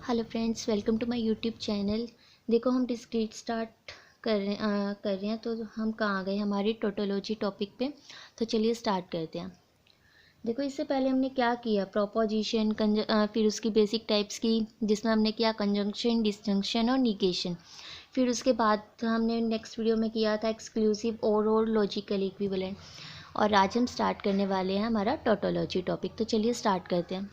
Hello friends, welcome to my YouTube channel. देखो हम discrete start कर रहे हैं तो हम कहाँ आ गए हमारी टोटोलॉजी टॉपिक पे। तो चलिए स्टार्ट करते हैं। देखो इससे पहले हमने क्या किया, प्रोपोजिशन फिर उसकी बेसिक टाइप्स की, जिसमें हमने किया कंजंक्शन, डिस्जंक्शन और निगेशन। फिर उसके बाद हमने नेक्स्ट वीडियो में किया था एक्सक्लूसिव और लॉजिकल इक्विवेलेंट। और आज हम स्टार्ट करने वाले हैं हमारा टोटोलॉजी टॉपिक। तो चलिए स्टार्ट करते हैं।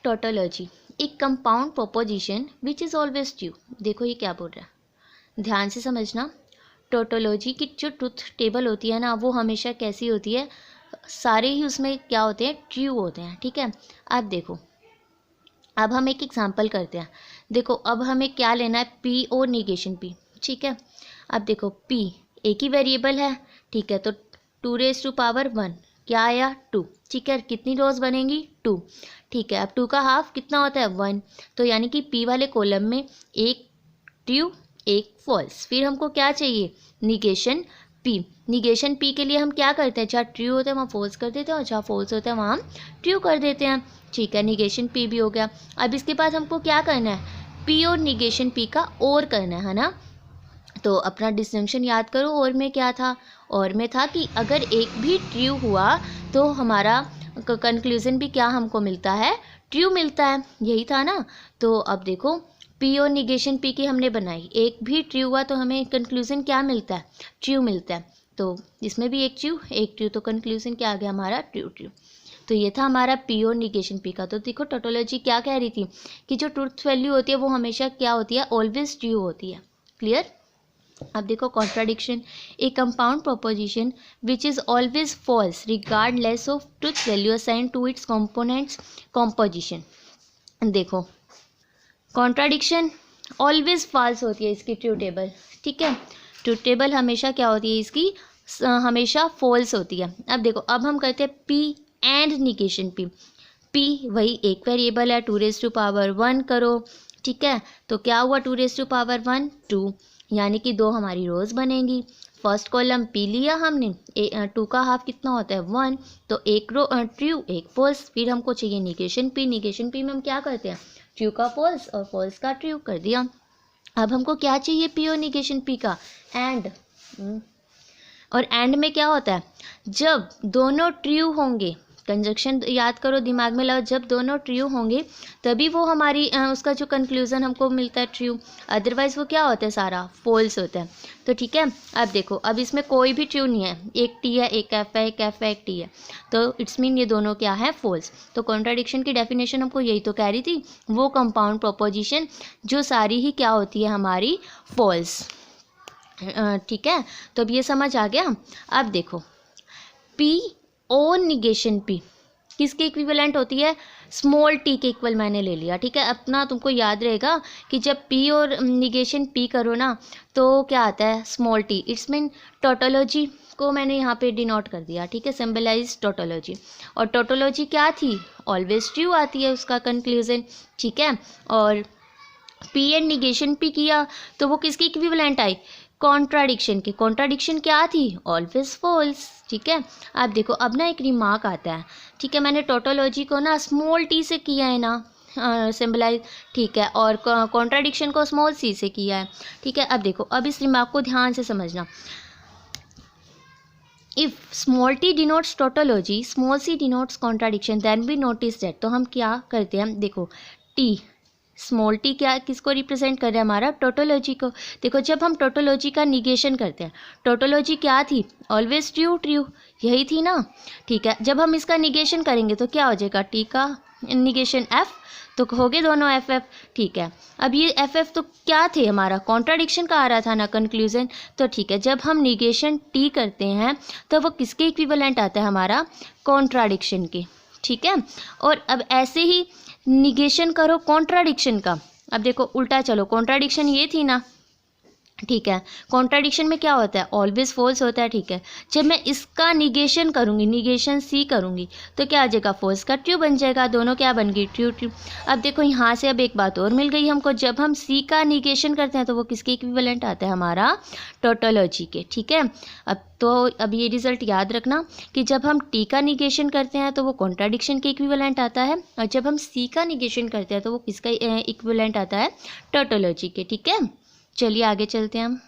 टोटोलॉजी, एक compound proposition which is always true. देखो ये क्या बोल रहा है, ध्यान से समझना। टोटोलॉजी की जो ट्रुथ टेबल होती है ना, वो हमेशा कैसी होती है, सारे ही उसमें क्या होते हैं, ट्रू होते हैं। ठीक है, अब देखो, अब हम एक एग्जांपल करते हैं। देखो अब हमें क्या लेना है, पी और निगेशन पी। ठीक है, अब देखो पी एक ही वेरिएबल है। ठीक है, तो 2⁻1 क्या आया, 2। ठीक है, कितनी रोज बनेंगी, 2। ठीक है, अब 2 का हाफ कितना होता है, 1। तो यानी कि पी वाले कॉलम में एक ट्रू एक फॉल्स। फिर हमको क्या चाहिए, निगेशन पी। निगेशन पी के लिए हम क्या करते हैं, जहाँ ट्रू होता है वहाँ फॉल्स कर देते हैं, और जहाँ फॉल्स होता है वहाँ हम ट्रू कर देते हैं। ठीक है, निगेशन पी भी हो गया। अब इसके बाद हमको क्या करना है, पी और निगेशन पी का और करना है ना। तो अपना डिस्टिंक्शन याद करो, और में क्या था, और में था कि अगर एक भी ट्रू हुआ तो हमारा कंक्लूजन भी क्या हमको मिलता है, ट्रू मिलता है, यही था ना। तो अब देखो पी और निगेशन पी की हमने बनाई, एक भी ट्रू हुआ तो हमें कंक्लूजन क्या मिलता है, ट्रू मिलता है। तो इसमें भी एक ट्रू, तो कंक्लूजन क्या आ गया हमारा, ट्रू ट्रू। तो ये था हमारा पी और निगेशन पी का। तो देखो टोटोलॉजी क्या कह रही थी कि जो ट्रूथ वैल्यू होती है वो हमेशा क्या होती है, ऑलवेज ट्रू होती है। क्लियर। अब देखो contradiction, a compound proposition which is always false regardless of truth value assign to its components composition. देखो कॉन्ट्राडिक्शन ऑलवेज फॉल्स होती है इसकी ट्रू टेबल। ठीक है, ट्रू टेबल हमेशा क्या होती है इसकी, हमेशा फॉल्स होती है। अब देखो अब हम करते हैं P and negation P. P वही एक वेरिएबल है, 2⁻1 करो। ठीक है, तो क्या हुआ, 2⁻1 2, यानी कि 2 हमारी रोज बनेंगी। फर्स्ट कॉलम पी लिया हमने, 2 का हाफ कितना होता है, 1। तो एक रो ट्रू एक फॉल्स। फिर हमको चाहिए निगेशन पी। निगेशन पी में हम क्या करते हैं, ट्रू का फॉल्स और फॉल्स का ट्रू कर दिया। अब हमको क्या चाहिए, पी और निगेशन पी का एंड। और एंड में क्या होता है, जब दोनों ट्रू होंगे, कंजक्शन याद करो, दिमाग में लाओ, जब दोनों ट्रू होंगे तभी वो हमारी उसका जो कंक्लूजन हमको मिलता है ट्रू, अदरवाइज वो क्या होता है, सारा फॉल्स होता है। तो ठीक है, अब देखो अब इसमें कोई भी ट्रू नहीं है, एक टी है एक एफ है, एक एफ है एक टी है, तो इट्स मीन ये दोनों क्या है, फॉल्स। तो कॉन्ट्राडिक्शन की डेफिनेशन हमको यही तो कह रही थी, वो कंपाउंड प्रोपोजिशन जो सारी ही क्या होती है, हमारी फॉल्स। ठीक है, तो अब ये समझ आ गया। अब देखो पी और निगेशन पी किसके इक्विवेलेंट होती है, स्मॉल टी के इक्वल मैंने ले लिया। ठीक है, अपना तुमको याद रहेगा कि जब पी और निगेशन पी करो ना तो क्या आता है, small T. It's mean tautology को मैंने यहाँ पे डिनोट कर दिया। ठीक है, सिंबलाइज टोटोलॉजी। और टोटोलॉजी क्या थी, ऑलवेज ट्रू आती है उसका कंक्लूजन। ठीक है, और पी एंड निगेशन पी किया तो वो किसकी इक्विवेलेंट आई, कॉन्ट्राडिक्शन की। कॉन्ट्राडिक्शन क्या थी, ऑलवेज फॉल्स। ठीक है, अब देखो अब ना एक रिमार्क आता है। ठीक है, मैंने टोटोलॉजी को ना स्मॉल टी से किया है ना सिंबलाइज। ठीक है, और कॉन्ट्राडिक्शन को स्मॉल सी से किया है। ठीक है, अब देखो अब इस रिमार्क को ध्यान से समझना। If small T denotes tautology, small C denotes contradiction, then we notice that. तो हम क्या करते हैं, देखो टी स्मॉल टी क्या किसको रिप्रेजेंट कर रहा है, हमारा टोटोलॉजी को। देखो जब हम टोटोलॉजी का निगेशन करते हैं, टोटोलॉजी क्या थी, ऑलवेज ट्रू ट्रू, यही थी ना। ठीक है, जब हम इसका निगेशन करेंगे तो क्या हो जाएगा, टी का निगेशन एफ, तो हो गए दोनों एफ एफ। ठीक है, अब ये एफ एफ तो क्या थे, हमारा कॉन्ट्राडिक्शन का आ रहा था ना कंक्लूजन। तो ठीक है, जब हम निगेशन टी करते हैं तो वो किसके इक्विवेलेंट आता है, हमारा कॉन्ट्राडिक्शन के। ठीक है, और अब ऐसे ही निगेशन करो कॉन्ट्राडिक्शन का। अब देखो उल्टा चलो, कॉन्ट्राडिक्शन ये थी ना, ठीक है। कॉन्ट्राडिक्शन में क्या होता है, ऑलवेज फॉल्स होता है। ठीक है, जब मैं इसका निगेशन करूँगी, निगेशन सी करूँगी, तो क्या आ जाएगा, फॉल्स का ट्रू बन जाएगा, दोनों क्या बन गई, ट्रू ट्रू। अब देखो यहाँ से अब एक बात और मिल गई हमको, जब हम सी का निगेशन करते हैं तो वो किसके इक्विवेलेंट आता है, हमारा टोटोलॉजी के। ठीक है, अब ये रिजल्ट याद रखना कि जब हम टी का निगेशन करते हैं तो वो कॉन्ट्राडिक्शन के इक्विवेलेंट आता है, और जब हम सी का निगेशन करते हैं तो वो किसका इक्विवेलेंट आता है, टोटोलॉजी के। ठीक है, चलिए आगे चलते हैं हम।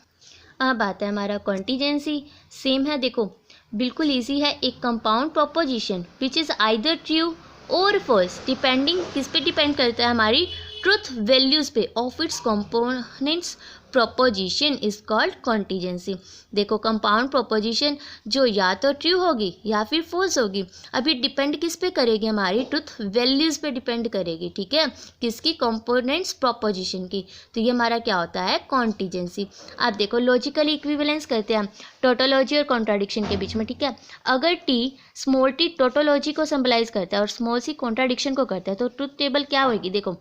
अब आता है हमारा कॉन्टीजेंसी। सेम है, देखो बिल्कुल इजी है। एक compound proposition which is either true और फॉल्स, डिपेंडिंग किस पे डिपेंड करता है, हमारी ट्रुथ वैल्यूज़ पे of its components, proposition is called contingency. देखो कंपाउंड प्रोपोजिशन जो या तो ट्रू होगी या फिर फॉल्स होगी, अभी डिपेंड किस पे करेगी, हमारी ट्रुथ वैल्यूज़ पे डिपेंड करेगी। ठीक है, किसकी, कंपोनेंट्स प्रोपोजिशन की। तो ये हमारा क्या होता है, कॉन्टीजेंसी। अब देखो लॉजिकली इक्विवेलेंस करते हैं टोटोलॉजी और कॉन्ट्राडिक्शन के बीच में। ठीक है, अगर टी स्मॉल टी टोटोलॉजी को सिंबलाइज करता है और स्मॉल सी कॉन्ट्राडिक्शन को करता है, तो ट्रुथ टेबल क्या होगी, देखो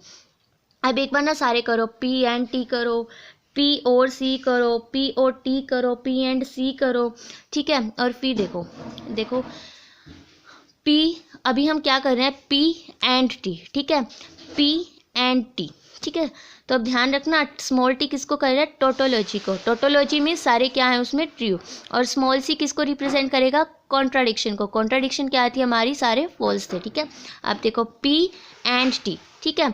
अब एक बार ना सारे करो, पी एंड टी करो, पी और सी करो, पी और टी करो, पी एंड सी करो। ठीक है, और फिर देखो देखो पी, अभी हम क्या कर रहे हैं, पी एंड टी। ठीक है, पी एंड टी। ठीक है, तो अब ध्यान रखना स्मॉल टी किसको कर रहा है, टोटोलॉजी को। टोटोलॉजी में सारे क्या है उसमें, ट्रू, और स्मॉल सी किसको रिप्रेजेंट करेगा, कॉन्ट्राडिक्शन को। कॉन्ट्राडिक्शन क्या थी, हमारी सारे फॉल्स थे। ठीक है, अब देखो पी एंड टी। ठीक है,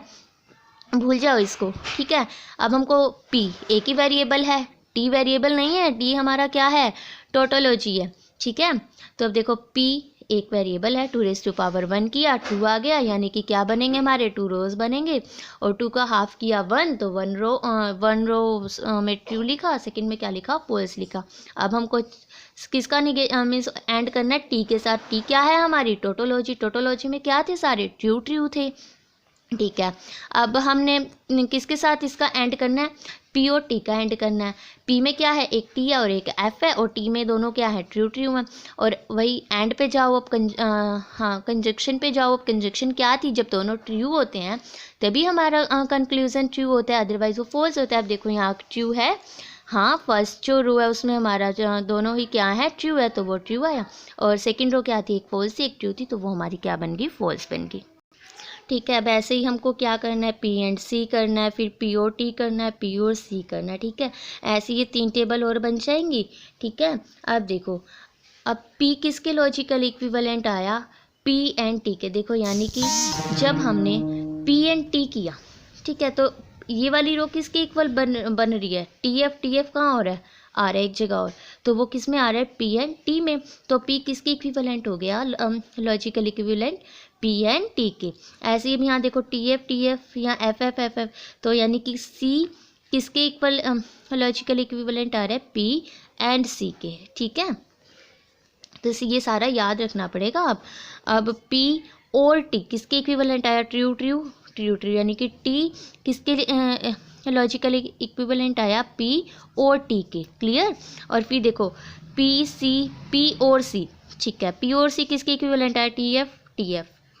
भूल जाओ इसको। ठीक है, अब हमको पी एक ही वेरिएबल है, टी वेरिएबल नहीं है, टी हमारा क्या है, टोटोलॉजी है। ठीक है, तो अब देखो पी एक वेरिएबल है, 2⁻1 किया, 2 आ गया, यानी कि क्या बनेंगे हमारे, 2 रोज बनेंगे, और 2 का हाफ किया 1, तो 1 रो में ट्रू लिखा, सेकंड में क्या लिखा, फॉल्स लिखा। अब हमको किसका मीन्स एंड करना है, टी के साथ। टी क्या है, हमारी टोटोलॉजी। टोटोलॉजी में क्या थे, सारे ट्रू ट्रू थे। ठीक है, अब हमने किसके साथ इसका एंड करना है, पी और टी का एंड करना है। पी में क्या है, एक टी है और एक एफ है, और टी में दोनों क्या है, ट्रू ट्रू है। और वही एंड पे जाओ अब, कंजक्शन पे जाओ। अब कंजक्शन क्या थी, जब दोनों ट्रू होते हैं तभी हमारा कंक्लूजन ट्रू होता है, अदरवाइज वो फॉल्स होता है। अब देखो यहाँ ट्रू है, हाँ फर्स्ट जो रो है उसमें हमारा जो दोनों ही क्या है, ट्रू है, तो वो ट्रू आया, और सेकंड रो क्या थी, एक फॉल्स थी एक ट्रू थी, तो वो हमारी क्या बन गई, फॉल्स बन गई। ठीक है, अब ऐसे ही हमको क्या करना है, पी एंड सी करना है, फिर पी और टी करना है, पी और सी करना है। ठीक है, ऐसे ये 3 टेबल और बन जाएंगी। ठीक है, अब देखो अब पी किसके लॉजिकल इक्विवेलेंट आया, पी एंड टी के। देखो यानी कि जब हमने पी एंड टी किया, ठीक है, तो ये वाली रो किसके इक्वल बन रही है, टी एफ कहाँ हो रहा है, आ रहा है एक जगह और, तो वो किस में आ रहा है, पी एंड टी में। तो पी किसके इक्विवेलेंट हो गया, logical equivalent P and T के। ऐसे ही यहाँ देखो टी एफ या एफ, तो यानी कि सी किसके इक्वल लॉजिकल इक्विवेलेंट आ रहा है, पी एंड सी के। ठीक है, तो ये सारा याद रखना पड़ेगा। अब पी और टी किसके इक्विवेलेंट आया, ट्रू ट्रू ट्रू ट्रू, यानी कि टी किसके लॉजिकल इक्विवेलेंट आया, पी और टी के। क्लियर, और फिर देखो पी और सी। ठीक है, पी और सी किसके इक्विवेलेंट आया, टी एफ,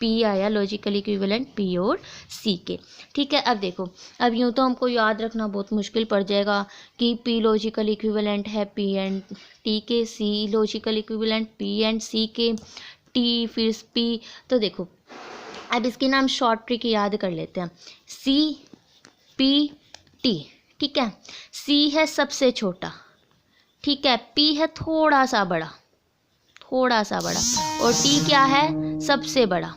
पी आया लॉजिकल इक्विवेलेंट पी और सी के। ठीक है, अब देखो अब यूँ तो हमको याद रखना बहुत मुश्किल पड़ जाएगा कि पी लॉजिकल इक्विवेलेंट है पी एंड टी के, सी लॉजिकल इक्विवेलेंट पी एंड सी के, टी फिर पी। तो देखो अब इसके नाम शॉर्ट ट्रिक याद कर लेते हैं, सी पी टी। ठीक है, सी है सबसे छोटा, ठीक है, पी है थोड़ा सा बड़ा, और टी क्या है, सबसे बड़ा,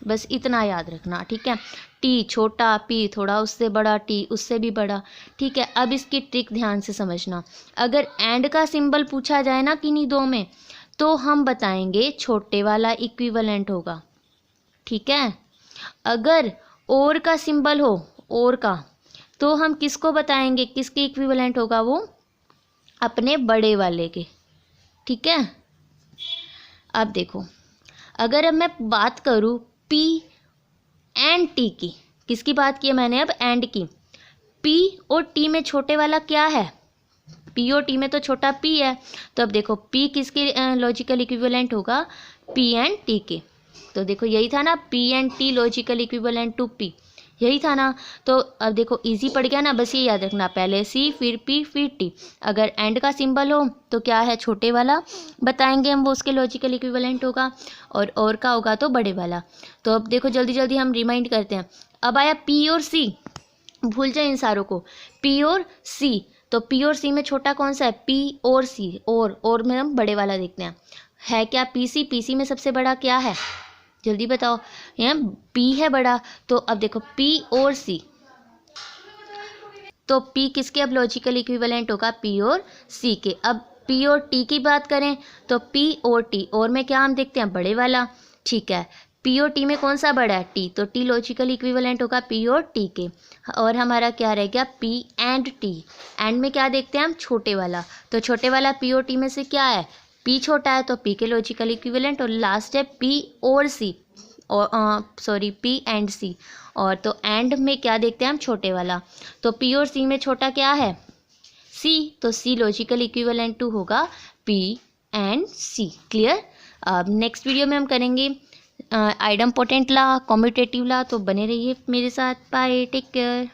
बस इतना याद रखना। ठीक है, टी छोटा, पी थोड़ा उससे बड़ा, टी उससे भी बड़ा। ठीक है, अब इसकी ट्रिक ध्यान से समझना, अगर एंड का सिंबल पूछा जाए ना किन्हीं दो में, तो हम बताएंगे छोटे वाला इक्विवेलेंट होगा। ठीक है, अगर और का सिंबल हो, और का, तो हम किसको बताएंगे, किसके इक्विवेलेंट होगा वो, अपने बड़े वाले के। ठीक है, अब देखो अगर अब मैं बात करूँ पी एंड टी की, किसकी बात की है मैंने, अब एंड की, पी और टी में छोटे वाला क्या है, पी और टी में तो छोटा पी है, तो अब देखो पी किसके लॉजिकल इक्विवेलेंट होगा, पी एंड टी के। तो देखो यही था ना, P and T logical equivalent to P, यही था ना। तो अब देखो इजी पड़ गया ना, बस ये याद रखना, पहले सी फिर पी फिर टी। अगर एंड का सिंबल हो तो क्या है, छोटे वाला बताएंगे हम, वो उसके लॉजिकल इक्विवेलेंट होगा, और का होगा तो बड़े वाला। तो अब देखो जल्दी जल्दी हम रिमाइंड करते हैं। अब आया पी और सी, भूल जाए इन सारों को, पी और सी। तो पी और सी में छोटा कौन सा है, पी और सी, और में हम बड़े वाला देखते हैं, है क्या पी सी। पी सी में सबसे बड़ा क्या है, जल्दी बताओ, यहाँ पी है बड़ा। तो अब देखो पी और सी, तो पी किसके अब लॉजिकल इक्विवेलेंट होगा, पी और सी के। अब पी और टी की बात करें तो पी और टी, और में क्या हम देखते हैं, बड़े वाला, ठीक है। पी और टी में कौन सा बड़ा है, टी, तो टी लॉजिकल इक्विवेलेंट होगा पी और टी के। और हमारा क्या रह गया, पी एंड टी। एंड में क्या देखते हैं हम, छोटे वाला, तो छोटे वाला पी और टी में से क्या है, पी छोटा है, तो पी के लॉजिकल इक्विवेलेंट। और लास्ट है पी और सी, और सॉरी पी एंड सी। और तो एंड में क्या देखते हैं हम, छोटे वाला, तो पी और सी में छोटा क्या है, सी, तो सी लॉजिकल इक्विवेलेंट टू होगा पी एंड सी। क्लियर। अब नेक्स्ट वीडियो में हम करेंगे idempotent law, commutative law, तो बने रहिए मेरे साथ। Bye, take care.